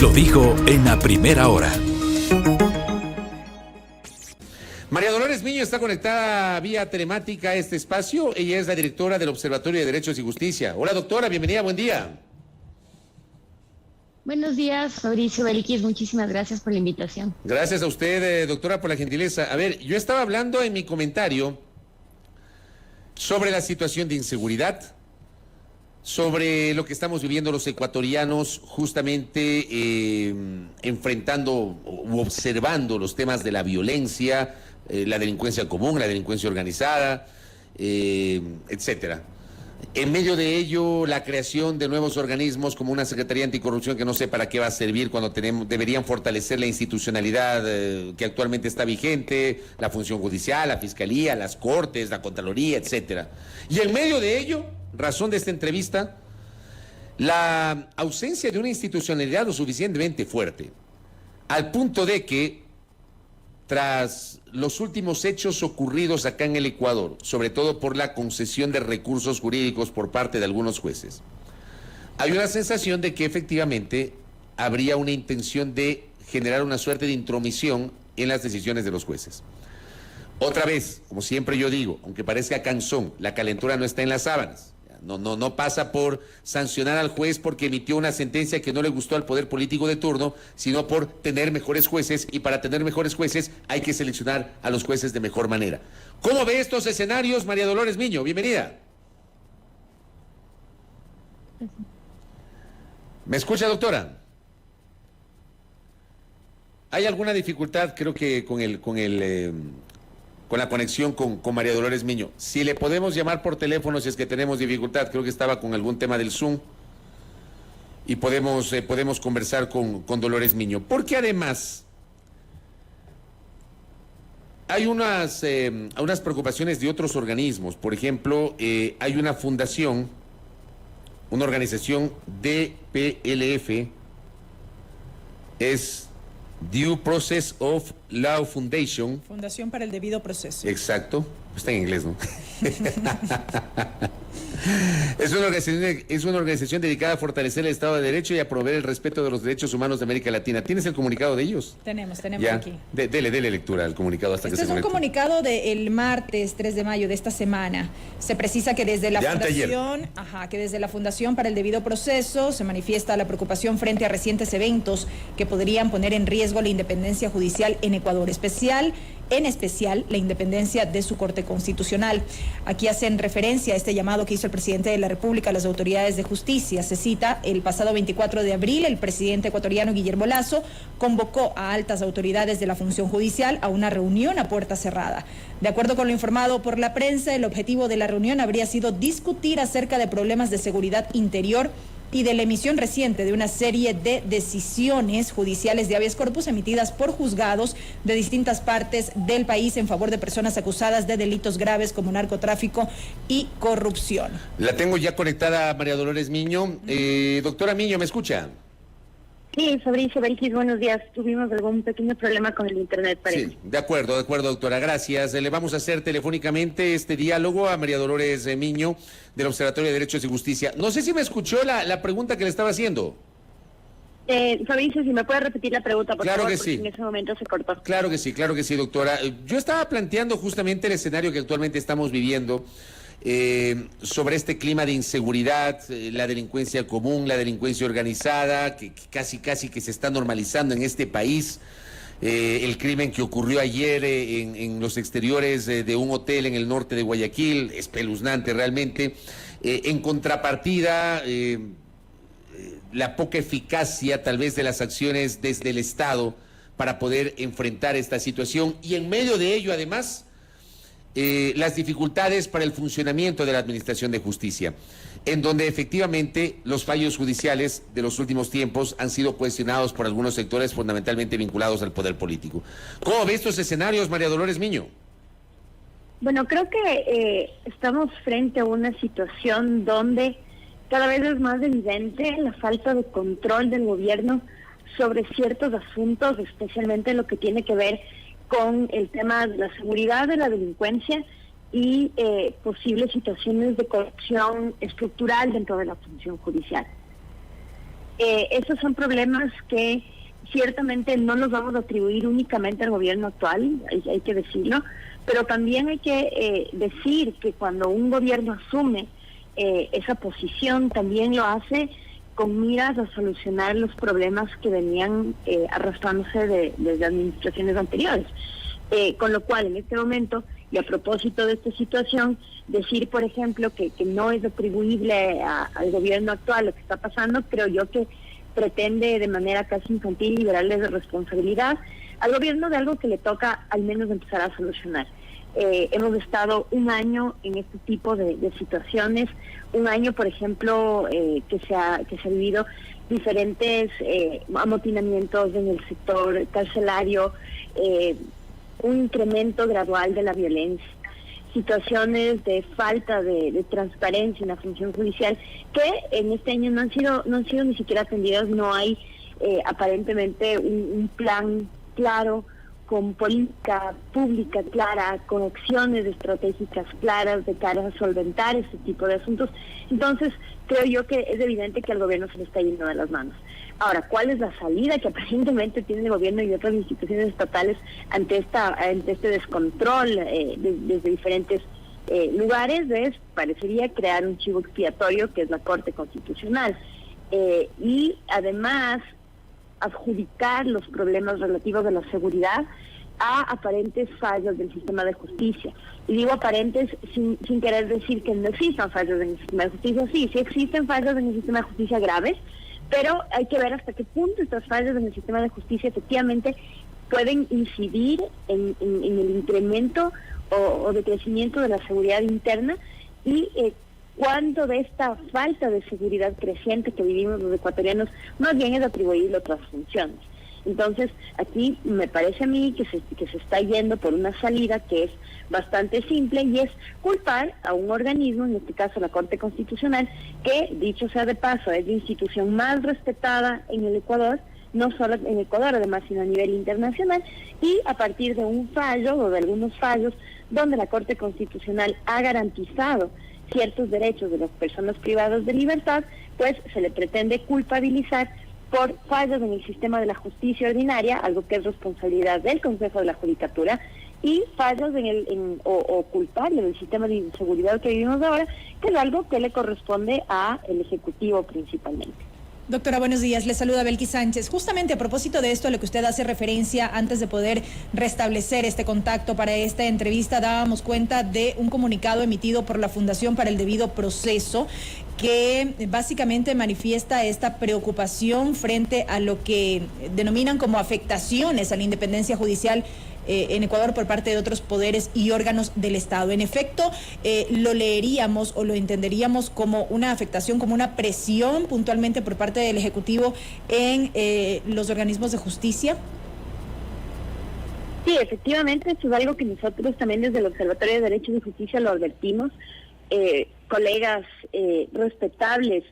Lo dijo en la primera hora. María Dolores Miño está conectada vía telemática a este espacio. Ella es la directora del Observatorio de Derechos y Justicia. Hola, doctora, bienvenida, buen día. Buenos días, Fabricio Belkis, muchísimas gracias por la invitación. Gracias a usted, doctora, por la gentileza. A ver, yo estaba hablando en mi comentario sobre la situación de inseguridad, sobre lo que estamos viviendo los ecuatorianos, justamente enfrentando u observando los temas de la violencia, la delincuencia común, la delincuencia organizada, etcétera. En medio de ello, la creación de nuevos organismos como una Secretaría Anticorrupción que no sé para qué va a servir cuando deberían fortalecer la institucionalidad que actualmente está vigente, la función judicial, la fiscalía, las cortes, la Contraloría, etcétera. Y en medio de ello, razón de esta entrevista, la ausencia de una institucionalidad lo suficientemente fuerte, al punto de que tras los últimos hechos ocurridos acá en el Ecuador, sobre todo por la concesión de recursos jurídicos por parte de algunos jueces, hay una sensación de que efectivamente habría una intención de generar una suerte de intromisión en las decisiones de los jueces. Otra vez, como siempre yo digo, aunque parezca cansón, la calentura no está en las sábanas. No pasa por sancionar al juez porque emitió una sentencia que no le gustó al poder político de turno, sino por tener mejores jueces, y para tener mejores jueces hay que seleccionar a los jueces de mejor manera. ¿Cómo ve estos escenarios, María Dolores Miño? Bienvenida. ¿Me escucha, doctora? ¿Hay alguna dificultad, creo que con la conexión con María Dolores Miño? Si le podemos llamar por teléfono si es que tenemos dificultad, creo que estaba con algún tema del Zoom, y podemos conversar con Dolores Miño, porque además hay unas preocupaciones de otros organismos. Por ejemplo, hay una fundación, una organización DPLF, es Due Process of Law Foundation. Fundación para el Debido Proceso. Exacto. Está en inglés, ¿no? Es una organización dedicada a fortalecer el Estado de Derecho y a promover el respeto de los derechos humanos de América Latina. ¿Tienes el comunicado de ellos? Tenemos Ya. Aquí. Dele lectura al comunicado hasta que se Este es un comunicado del martes 3 de mayo de esta semana. Se precisa que desde la Fundación para el Debido Proceso se manifiesta la preocupación frente a recientes eventos que podrían poner en riesgo la independencia judicial en Ecuador, en especial la independencia de su Corte Constitucional. Aquí hacen referencia a este llamado que hizo el presidente de la República a las autoridades de justicia. Se cita: el pasado 24 de abril, el presidente ecuatoriano Guillermo Lasso convocó a altas autoridades de la función judicial a una reunión a puerta cerrada. De acuerdo con lo informado por la prensa, el objetivo de la reunión habría sido discutir acerca de problemas de seguridad interior y de la emisión reciente de una serie de decisiones judiciales de habeas corpus emitidas por juzgados de distintas partes del país en favor de personas acusadas de delitos graves como narcotráfico y corrupción. La tengo ya conectada, María Dolores Miño. Doctora Miño, ¿me escucha? Sí, Fabricio Belkis, buenos días. Tuvimos algún pequeño problema con el internet, parece. Sí, de acuerdo, doctora, gracias. Le vamos a hacer telefónicamente este diálogo a María Dolores Miño del Observatorio de Derechos y Justicia. No sé si me escuchó la pregunta que le estaba haciendo. Fabricio, si me puede repetir la pregunta, por Claro favor, que porque sí. en ese momento se cortó. Claro que sí, doctora. Yo estaba planteando justamente el escenario que actualmente estamos viviendo, sobre este clima de inseguridad, la delincuencia común, la delincuencia organizada, que casi que se está normalizando en este país, el crimen que ocurrió ayer en los exteriores de un hotel en el norte de Guayaquil, espeluznante realmente. En contrapartida, la poca eficacia tal vez de las acciones desde el Estado para poder enfrentar esta situación, y en medio de ello además las dificultades para el funcionamiento de la Administración de Justicia, en donde efectivamente los fallos judiciales de los últimos tiempos han sido cuestionados por algunos sectores fundamentalmente vinculados al poder político. ¿Cómo ve estos escenarios, María Dolores Miño? Bueno, creo que estamos frente a una situación donde cada vez es más evidente la falta de control del gobierno sobre ciertos asuntos, especialmente lo que tiene que ver con el tema de la seguridad, de la delincuencia y posibles situaciones de corrupción estructural dentro de la función judicial. Esos son problemas que ciertamente no los vamos a atribuir únicamente al gobierno actual, hay que decirlo, pero también hay que decir que cuando un gobierno asume esa posición, también lo hace con miras a solucionar los problemas que venían arrastrándose desde administraciones anteriores. Con lo cual, en este momento, y a propósito de esta situación, decir, por ejemplo, que no es atribuible al gobierno actual lo que está pasando, creo yo que pretende de manera casi infantil liberarle de responsabilidad al gobierno de algo que le toca al menos empezar a solucionar. Hemos estado un año en este tipo de situaciones, un año, por ejemplo, que se ha vivido diferentes amotinamientos en el sector carcelario, un incremento gradual de la violencia, situaciones de falta de transparencia en la función judicial que en este año no han sido ni siquiera atendidas. No hay aparentemente un plan claro, con política pública clara, con acciones estratégicas claras de cara a solventar este tipo de asuntos. Entonces, creo yo que es evidente que al gobierno se le está yendo de las manos. Ahora, ¿cuál es la salida que aparentemente tiene el gobierno y otras instituciones estatales ante este descontrol desde diferentes lugares? Parecería crear un chivo expiatorio que es la Corte Constitucional y además adjudicar los problemas relativos a la seguridad a aparentes fallos del sistema de justicia. Y digo aparentes sin querer decir que no existan fallos en el sistema de justicia. Sí existen fallos en el sistema de justicia graves, pero hay que ver hasta qué punto estas fallas en el sistema de justicia efectivamente pueden incidir en el incremento o decrecimiento de la seguridad interna y cuánto de esta falta de seguridad creciente que vivimos los ecuatorianos más bien es atribuible a otras funciones. Entonces, aquí me parece a mí que se está yendo por una salida que es bastante simple y es culpar a un organismo, en este caso la Corte Constitucional, que, dicho sea de paso, es la institución más respetada en el Ecuador, no solo en Ecuador, además, sino a nivel internacional, y a partir de un fallo o de algunos fallos donde la Corte Constitucional ha garantizado ciertos derechos de las personas privadas de libertad, pues se le pretende culpabilizar por fallos en el sistema de la justicia ordinaria, algo que es responsabilidad del Consejo de la Judicatura, y fallos o culparle del sistema de inseguridad que vivimos ahora, que es algo que le corresponde al Ejecutivo principalmente. Doctora, buenos días. Le saluda Belkis Sánchez. Justamente a propósito de esto a lo que usted hace referencia, antes de poder restablecer este contacto para esta entrevista, dábamos cuenta de un comunicado emitido por la Fundación para el Debido Proceso, que básicamente manifiesta esta preocupación frente a lo que denominan como afectaciones a la independencia judicial en Ecuador por parte de otros poderes y órganos del Estado. En efecto, lo leeríamos o lo entenderíamos como una afectación, como una presión puntualmente por parte del Ejecutivo en los organismos de justicia. Sí, efectivamente, eso es algo que nosotros también desde el Observatorio de Derechos y Justicia lo advertimos. Colegas respetables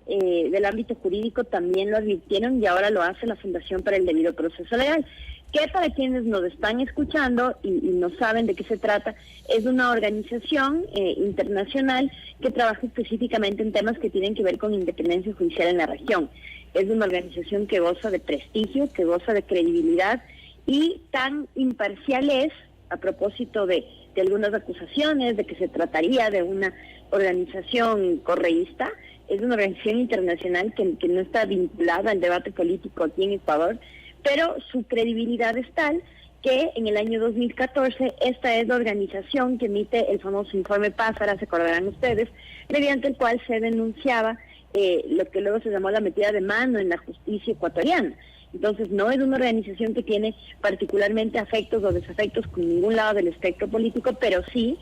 del ámbito jurídico también lo advirtieron y ahora lo hace la Fundación para el Debido Proceso Legal, que para quienes nos están escuchando y no saben de qué se trata, es una organización internacional que trabaja específicamente en temas que tienen que ver con independencia judicial en la región. Es una organización que goza de prestigio, que goza de credibilidad y tan imparcial es, a propósito de algunas acusaciones de que se trataría de una organización correísta. Es una organización internacional que no está vinculada al debate político aquí en Ecuador, pero su credibilidad es tal que en el año 2014 esta es la organización que emite el famoso informe Pázara, se acordarán ustedes, mediante el cual se denunciaba lo que luego se llamó la metida de mano en la justicia ecuatoriana. Entonces no es una organización que tiene particularmente afectos o desafectos con ningún lado del espectro político, pero sí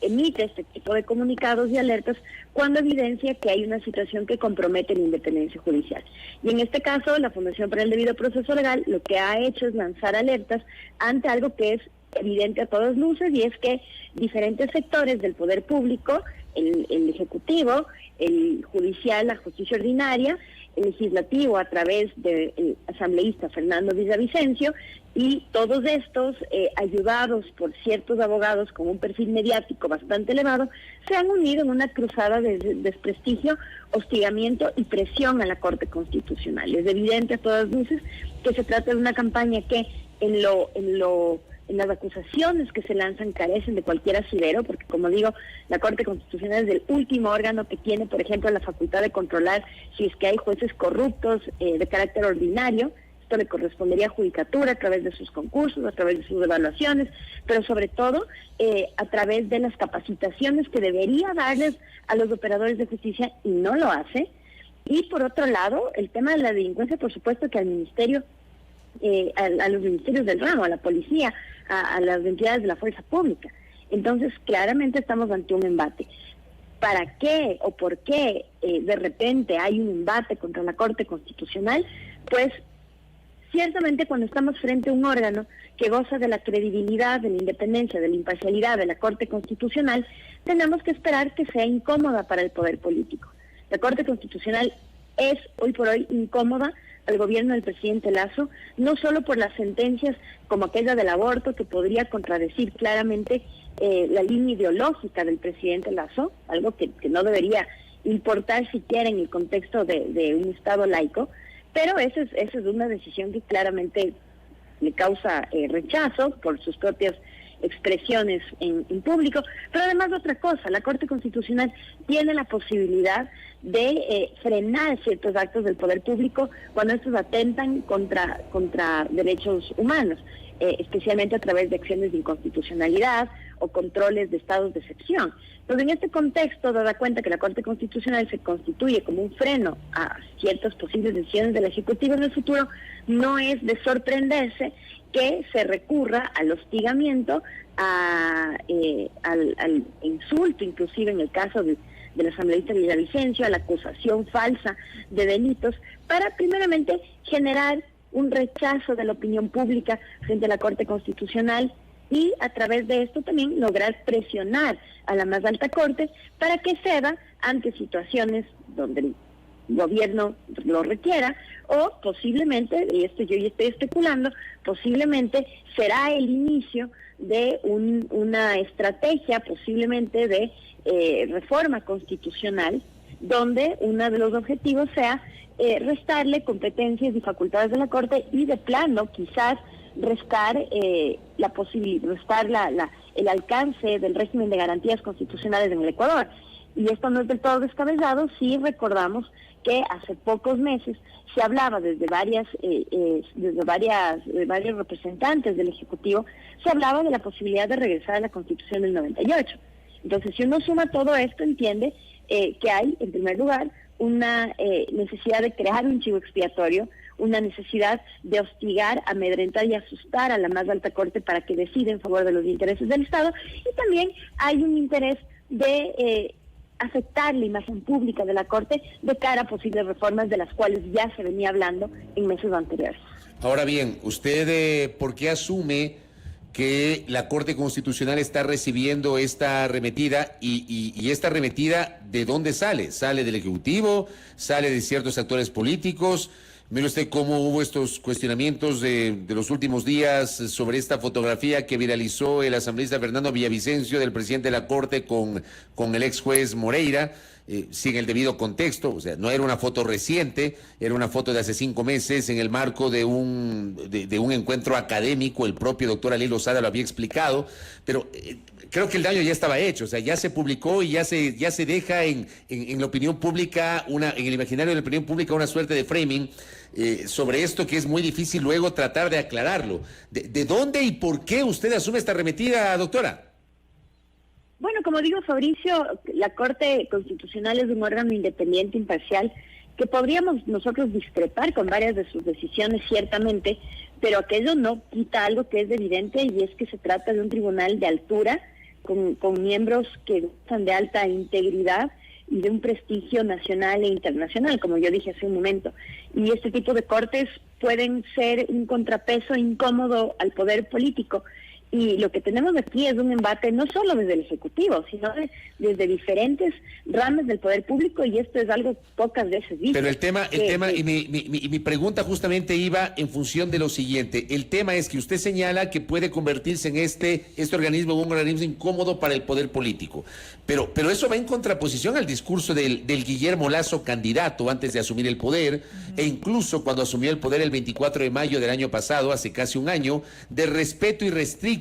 emite este tipo de comunicados y alertas cuando evidencia que hay una situación que compromete la independencia judicial. Y en este caso, la Fundación para el Debido Proceso Legal lo que ha hecho es lanzar alertas ante algo que es evidente a todas luces, y es que diferentes sectores del poder público, el ejecutivo, el judicial, la justicia ordinaria, legislativo a través del asambleísta Fernando Villavicencio, y todos estos, ayudados por ciertos abogados con un perfil mediático bastante elevado, se han unido en una cruzada de desprestigio, hostigamiento y presión a la Corte Constitucional. Es evidente a todas luces que se trata de una campaña que en las acusaciones que se lanzan carecen de cualquier asidero, porque como digo, la Corte Constitucional es el último órgano que tiene, por ejemplo, la facultad de controlar si es que hay jueces corruptos de carácter ordinario. Esto le correspondería a Judicatura a través de sus concursos, a través de sus evaluaciones, pero sobre todo a través de las capacitaciones que debería darles a los operadores de justicia, y no lo hace. Y por otro lado, el tema de la delincuencia, por supuesto que al Ministerio, a los ministerios del ramo, a la policía, a las entidades de la fuerza pública. Entonces, claramente estamos ante un embate. ¿Para qué o por qué de repente hay un embate contra la Corte Constitucional? Pues ciertamente cuando estamos frente a un órgano que goza de la credibilidad, de la independencia, de la imparcialidad de la Corte Constitucional, tenemos que esperar que sea incómoda para el poder político. La Corte Constitucional es hoy por hoy incómoda al gobierno del presidente Lasso, no solo por las sentencias como aquella del aborto, que podría contradecir claramente la línea ideológica del presidente Lasso, algo que no debería importar siquiera en el contexto de un Estado laico, pero esa es una decisión que claramente le causa rechazo por sus propias expresiones en público. Pero además otra cosa, la Corte Constitucional tiene la posibilidad de frenar ciertos actos del poder público cuando estos atentan contra derechos humanos, especialmente a través de acciones de inconstitucionalidad o controles de estados de excepción. Entonces, en este contexto, dada cuenta que la Corte Constitucional se constituye como un freno a ciertas posibles decisiones del Ejecutivo en el futuro, no es de sorprenderse que se recurra al hostigamiento, al insulto, inclusive en el caso del asambleísta Villavicencio, a la acusación falsa de delitos, para primeramente generar un rechazo de la opinión pública frente a la Corte Constitucional, y a través de esto también lograr presionar a la más alta corte para que ceda ante situaciones donde el gobierno lo requiera, o posiblemente, y esto yo ya estoy especulando, posiblemente será el inicio de una estrategia posiblemente de reforma constitucional, donde uno de los objetivos sea restarle competencias y facultades de la Corte, y de plano quizás restar la posibilidad, el alcance del régimen de garantías constitucionales en el Ecuador. Y esto no es del todo descabellado si recordamos que hace pocos meses se hablaba desde varios representantes del Ejecutivo, se hablaba de la posibilidad de regresar a la Constitución del 98. Entonces, si uno suma todo esto, entiende que hay, en primer lugar, una necesidad de crear un chivo expiatorio, una necesidad de hostigar, amedrentar y asustar a la más alta corte para que decida en favor de los intereses del Estado, y también hay un interés de afectar la imagen pública de la Corte de cara a posibles reformas de las cuales ya se venía hablando en meses anteriores. Ahora bien, ¿usted por qué asume que la Corte Constitucional está recibiendo esta arremetida, y esta arremetida de dónde sale? ¿Sale del Ejecutivo? ¿Sale de ciertos actores políticos? Mire usted cómo hubo estos cuestionamientos de los últimos días sobre esta fotografía que viralizó el asambleísta Fernando Villavicencio del presidente de la Corte con el ex juez Moreira, sin el debido contexto. O sea, no era una foto reciente, era una foto de hace 5 meses en el marco de un encuentro académico. El propio doctor Ali Lozada lo había explicado, pero creo que el daño ya estaba hecho. O sea, ya se publicó y ya se deja en la opinión pública, en el imaginario de la opinión pública, una suerte de framing sobre esto que es muy difícil luego tratar de aclararlo. ¿De dónde y por qué usted asume esta arremetida, doctora? Bueno, como digo, Fabricio, la Corte Constitucional es un órgano independiente, imparcial, que podríamos nosotros discrepar con varias de sus decisiones, ciertamente, pero aquello no quita algo que es evidente, y es que se trata de un tribunal de altura, con miembros que gozan de alta integridad y de un prestigio nacional e internacional, como yo dije hace un momento. Y este tipo de cortes pueden ser un contrapeso incómodo al poder político. Y lo que tenemos aquí es un embate no solo desde el Ejecutivo, sino desde diferentes ramas del poder público, y esto es algo pocas veces visto. Pero el tema, y mi pregunta justamente iba en función de lo siguiente. El tema es que usted señala que puede convertirse en este organismo en un organismo incómodo para el poder político. Pero eso va en contraposición al discurso del Guillermo Lasso candidato antes de asumir el poder, e incluso cuando asumió el poder el 24 de mayo del año pasado, hace casi un año, de respeto irrestricto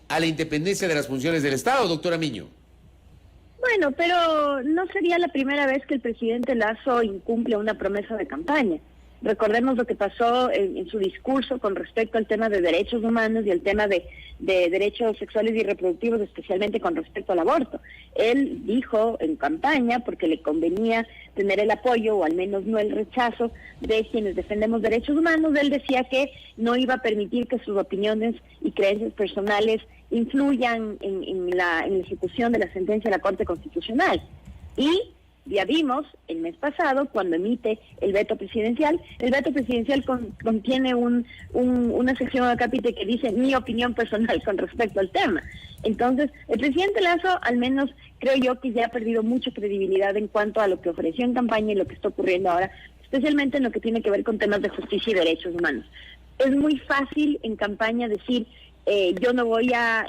a la independencia de las funciones del Estado, doctora Miño. Bueno, pero no sería la primera vez que el presidente Lasso incumple una promesa de campaña. Recordemos lo que pasó en su discurso con respecto al tema de derechos humanos y el tema de derechos sexuales y reproductivos, especialmente con respecto al aborto. Él dijo en campaña, porque le convenía tener el apoyo, o al menos no el rechazo, de quienes defendemos derechos humanos, él decía que no iba a permitir que sus opiniones y creencias personales influyan en la ejecución de la sentencia de la Corte Constitucional. Y ya vimos el mes pasado, cuando emite el veto presidencial contiene una sección a capítulo que dice mi opinión personal con respecto al tema. Entonces, el presidente Lasso, al menos creo yo que ya ha perdido mucha credibilidad en cuanto a lo que ofreció en campaña y lo que está ocurriendo ahora, especialmente en lo que tiene que ver con temas de justicia y derechos humanos. Es muy fácil en campaña decir, yo no voy a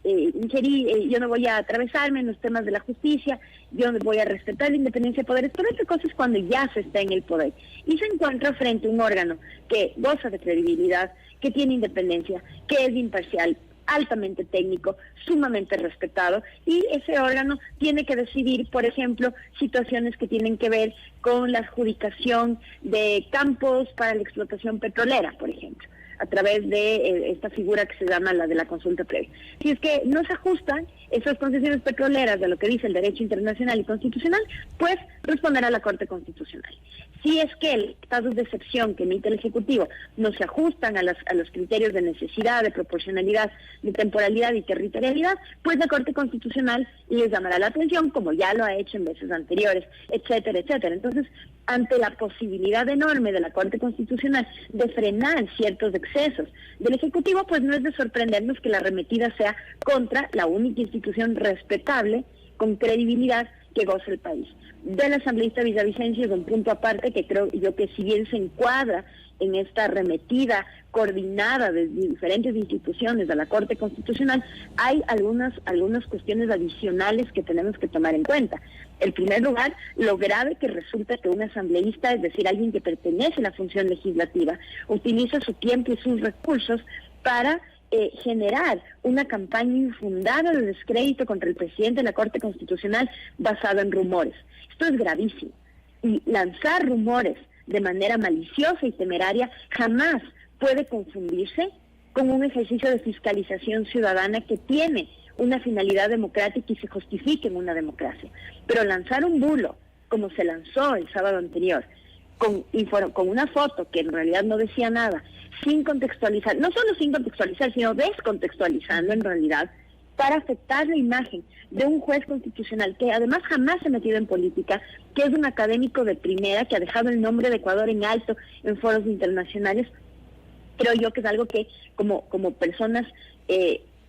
yo no voy a atravesarme en los temas de la justicia, yo voy a respetar la independencia de poderes, pero otra cosa es cuando ya se está en el poder y se encuentra frente a un órgano que goza de credibilidad, que tiene independencia, que es imparcial, altamente técnico, sumamente respetado, y ese órgano tiene que decidir, por ejemplo, situaciones que tienen que ver con la adjudicación de campos para la explotación petrolera, por ejemplo, a través de esta figura que se llama la de la consulta previa. Si es que no se ajustan esas concesiones petroleras de lo que dice el derecho internacional y constitucional, pues responderá a la Corte Constitucional. Si es que los estados de excepción que emite el Ejecutivo no se ajustan a los criterios de necesidad, de proporcionalidad, de temporalidad y territorialidad, pues la Corte Constitucional les llamará la atención, como ya lo ha hecho en veces anteriores, etcétera, etcétera. Entonces, ante la posibilidad enorme de la Corte Constitucional de frenar ciertos excesos del Ejecutivo, pues no es de sorprendernos que la arremetida sea contra la única institución respetable, con credibilidad, que goza el país. Del asambleísta Villavicencio es un punto aparte que creo yo que, si bien se encuadra en esta arremetida coordinada de diferentes instituciones de la Corte Constitucional, hay algunas cuestiones adicionales que tenemos que tomar en cuenta. En primer lugar, lo grave que resulta que un asambleísta, es decir, alguien que pertenece a la función legislativa, utiliza su tiempo y sus recursos para generar una campaña infundada de descrédito contra el presidente de la Corte Constitucional basada en rumores. Esto es gravísimo. Y lanzar rumores de manera maliciosa y temeraria jamás puede confundirse con un ejercicio de fiscalización ciudadana que tiene una finalidad democrática y se justifique en una democracia. Pero lanzar un bulo, como se lanzó el sábado anterior, con una foto que en realidad no decía nada, sin contextualizar, no solo sin contextualizar, sino descontextualizando en realidad, para afectar la imagen de un juez constitucional que además jamás se ha metido en política, que es un académico de primera, que ha dejado el nombre de Ecuador en alto en foros internacionales. Creo yo que es algo que como personas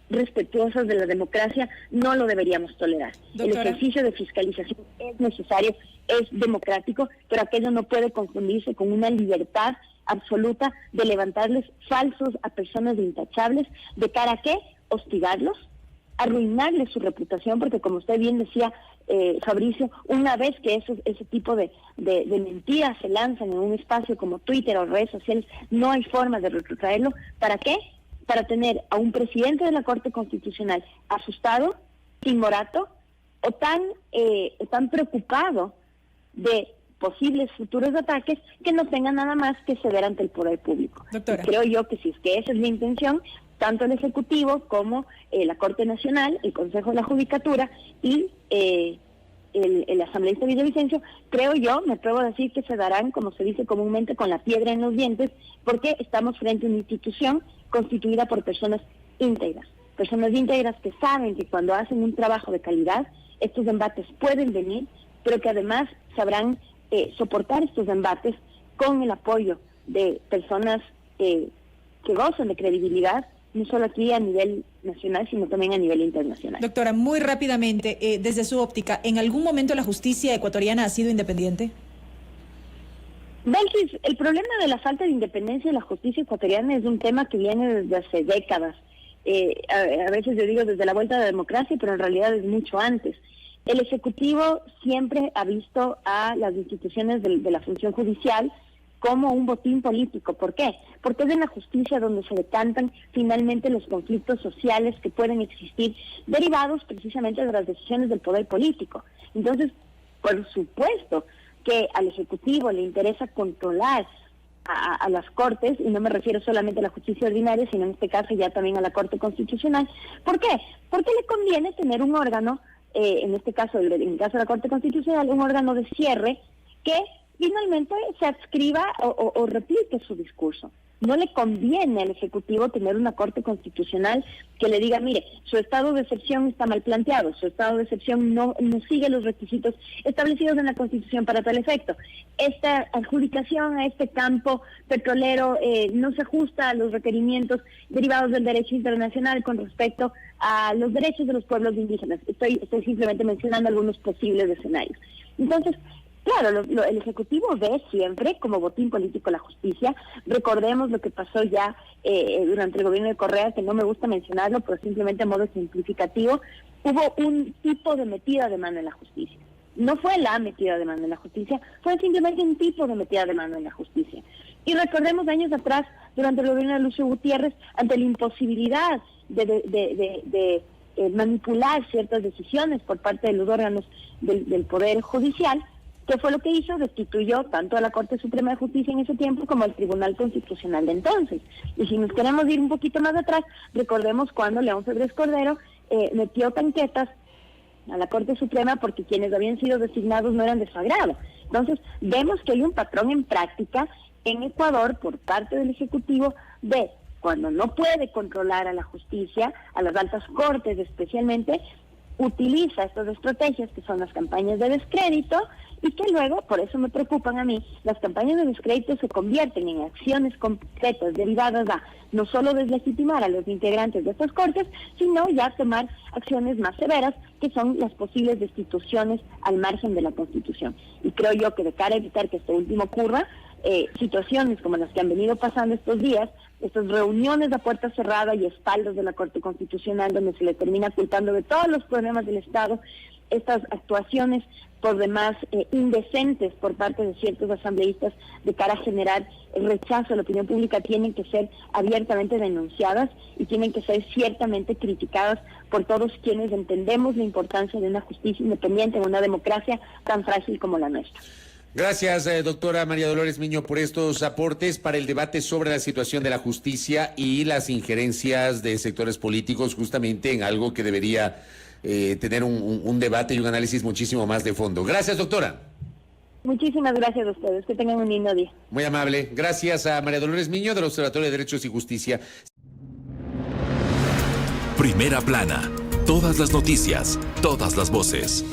respetuosas de la democracia no lo deberíamos tolerar. Doctora. El ejercicio de fiscalización es necesario, es democrático, pero aquello no puede confundirse con una libertad absoluta de levantarles falsos a personas intachables, ¿de cara a qué? Hostigarlos, arruinarles su reputación, porque como usted bien decía, Fabricio, una vez que ese tipo de mentiras se lanzan en un espacio como Twitter o redes sociales, no hay forma de retrotraerlo. ¿Para qué? Para tener a un presidente de la Corte Constitucional asustado, timorato, o tan preocupado de posibles futuros ataques, que no tenga nada más que ceder ante el poder público. Doctora. Creo yo que si es que esa es la intención, tanto el Ejecutivo como la Corte Nacional, el Consejo de la Judicatura y el asambleísta Villavicencio, creo yo, me atrevo a decir que se darán, como se dice comúnmente, con la piedra en los dientes, porque estamos frente a una institución constituida por personas íntegras que saben que cuando hacen un trabajo de calidad, estos embates pueden venir, pero que además sabrán soportar estos embates con el apoyo de personas que gozan de credibilidad, no solo aquí a nivel nacional, sino también a nivel internacional. Doctora, muy rápidamente, desde su óptica, ¿en algún momento la justicia ecuatoriana ha sido independiente? Belkis, el problema de la falta de independencia de la justicia ecuatoriana es un tema que viene desde hace décadas. A veces yo digo desde la vuelta de la democracia, pero en realidad es mucho antes. El Ejecutivo siempre ha visto a las instituciones de la función judicial como un botín político. ¿Por qué? Porque es en la justicia donde se decantan finalmente los conflictos sociales que pueden existir derivados precisamente de las decisiones del poder político. Entonces, por supuesto que al Ejecutivo le interesa controlar a las Cortes, y no me refiero solamente a la justicia ordinaria, sino en este caso ya también a la Corte Constitucional. ¿Por qué? Porque le conviene tener un órgano, en este caso, en el caso de la Corte Constitucional, un órgano de cierre que finalmente se adscriba o replique su discurso. No le conviene al Ejecutivo tener una Corte Constitucional que le diga, mire, su estado de excepción está mal planteado, su estado de excepción no sigue los requisitos establecidos en la Constitución para tal efecto. Esta adjudicación a este campo petrolero no se ajusta a los requerimientos derivados del derecho internacional con respecto a los derechos de los pueblos indígenas. Estoy simplemente mencionando algunos posibles escenarios. Entonces, claro, el Ejecutivo ve siempre como botín político la justicia. Recordemos lo que pasó ya durante el gobierno de Correa, que no me gusta mencionarlo, pero simplemente a modo simplificativo. Hubo un tipo de metida de mano en la justicia. No fue la metida de mano en la justicia, fue simplemente un tipo de metida de mano en la justicia. Y recordemos años atrás, durante el gobierno de Lucio Gutiérrez, ante la imposibilidad de manipular ciertas decisiones por parte de los órganos del Poder Judicial, ¿qué fue lo que hizo? Destituyó tanto a la Corte Suprema de Justicia en ese tiempo como al Tribunal Constitucional de entonces. Y si nos queremos ir un poquito más atrás, recordemos cuando León Febres Cordero metió tanquetas a la Corte Suprema porque quienes habían sido designados no eran de su agrado. Entonces, vemos que hay un patrón en práctica en Ecuador por parte del Ejecutivo de cuando no puede controlar a la justicia, a las altas cortes especialmente, utiliza estas estrategias que son las campañas de descrédito y que luego, por eso me preocupan a mí, las campañas de descrédito se convierten en acciones concretas derivadas a no solo deslegitimar a los integrantes de estas cortes, sino ya tomar acciones más severas que son las posibles destituciones al margen de la Constitución. Y creo yo que de cara a evitar que esto último ocurra, situaciones como las que han venido pasando estos días, estas reuniones a puerta cerrada y espaldas de la Corte Constitucional donde se le termina ocultando de todos los problemas del Estado, estas actuaciones por demás indecentes por parte de ciertos asambleístas de cara a generar el rechazo a la opinión pública tienen que ser abiertamente denunciadas y tienen que ser ciertamente criticadas por todos quienes entendemos la importancia de una justicia independiente en una democracia tan frágil como la nuestra. Gracias, doctora María Dolores Miño, por estos aportes para el debate sobre la situación de la justicia y las injerencias de sectores políticos justamente en algo que debería tener un debate y un análisis muchísimo más de fondo. Gracias, doctora. Muchísimas gracias a ustedes. Que tengan un lindo día. Muy amable. Gracias a María Dolores Miño del Observatorio de Derechos y Justicia. Primera plana. Todas las noticias, todas las voces.